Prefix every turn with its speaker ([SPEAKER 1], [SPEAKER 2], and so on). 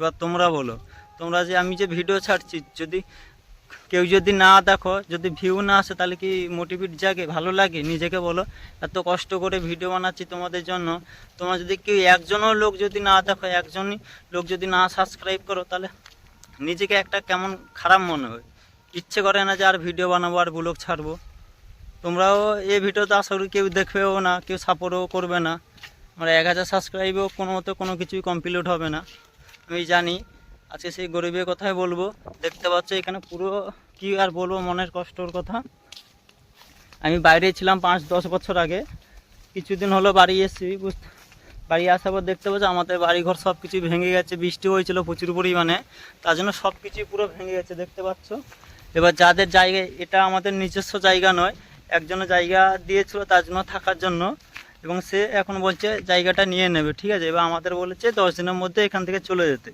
[SPEAKER 1] এবার তোমরা বলো, তোমরা যে আমি যে ভিডিও ছাড়ছি, যদি কেউ যদি না দেখো, যদি ভিউ না আসে, তাহলে কি মোটিভেট জাগে, ভালো লাগে? নিজেকে বলো। এত কষ্ট করে ভিডিও বানাচ্ছি তোমাদের জন্য, তোমরা যদি কেউ একজনও লোক যদি না দেখো, একজনই লোক যদি না সাবস্ক্রাইব করো, তাহলে নিজেকে একটা কেমন খারাপ মনে হয়, ইচ্ছে করে না যে আর ভিডিও বানাবো আর ব্লগ ছাড়বো। তোমরাও এই ভিডিওতে আশা করি কেউ দেখবেও না, কেউ সাপোর্টও করবে না। আমার 1000 সাবস্ক্রাইবেও কোনো মতো কোনো কিছুই কমপ্লিট হবে না, আমি জানি। আজকে সেই গরিবের কথাই বলবো। দেখতে পাচ্ছ এখানে পুরো, কি আর বলবো, মনের কষ্টর কথা। আমি বাইরে ছিলাম 5-10 বছর আগে, কিছুদিন হলো বাড়ি এসেছি। বাড়ি আসার পর দেখতে পাচ্ছি আমাদের বাড়িঘর সব কিছু ভেঙে গেছে। বৃষ্টি হয়েছিল প্রচুর পরিমাণে, তার জন্য সব কিছুই পুরো ভেঙে গেছে, দেখতে পাচ্ছ। এবার যাদের জায়গায়, এটা আমাদের নিজস্ব জায়গা নয়, একজনের জায়গা দিয়েছিল তার জন্য থাকার জন্য, এবং সে এখন বলছে জায়গাটা নিয়ে নেবে, ঠিক আছে। এবার আমাদের বলেছে 10 দিনের মধ্যে এখান থেকে চলে যেতে।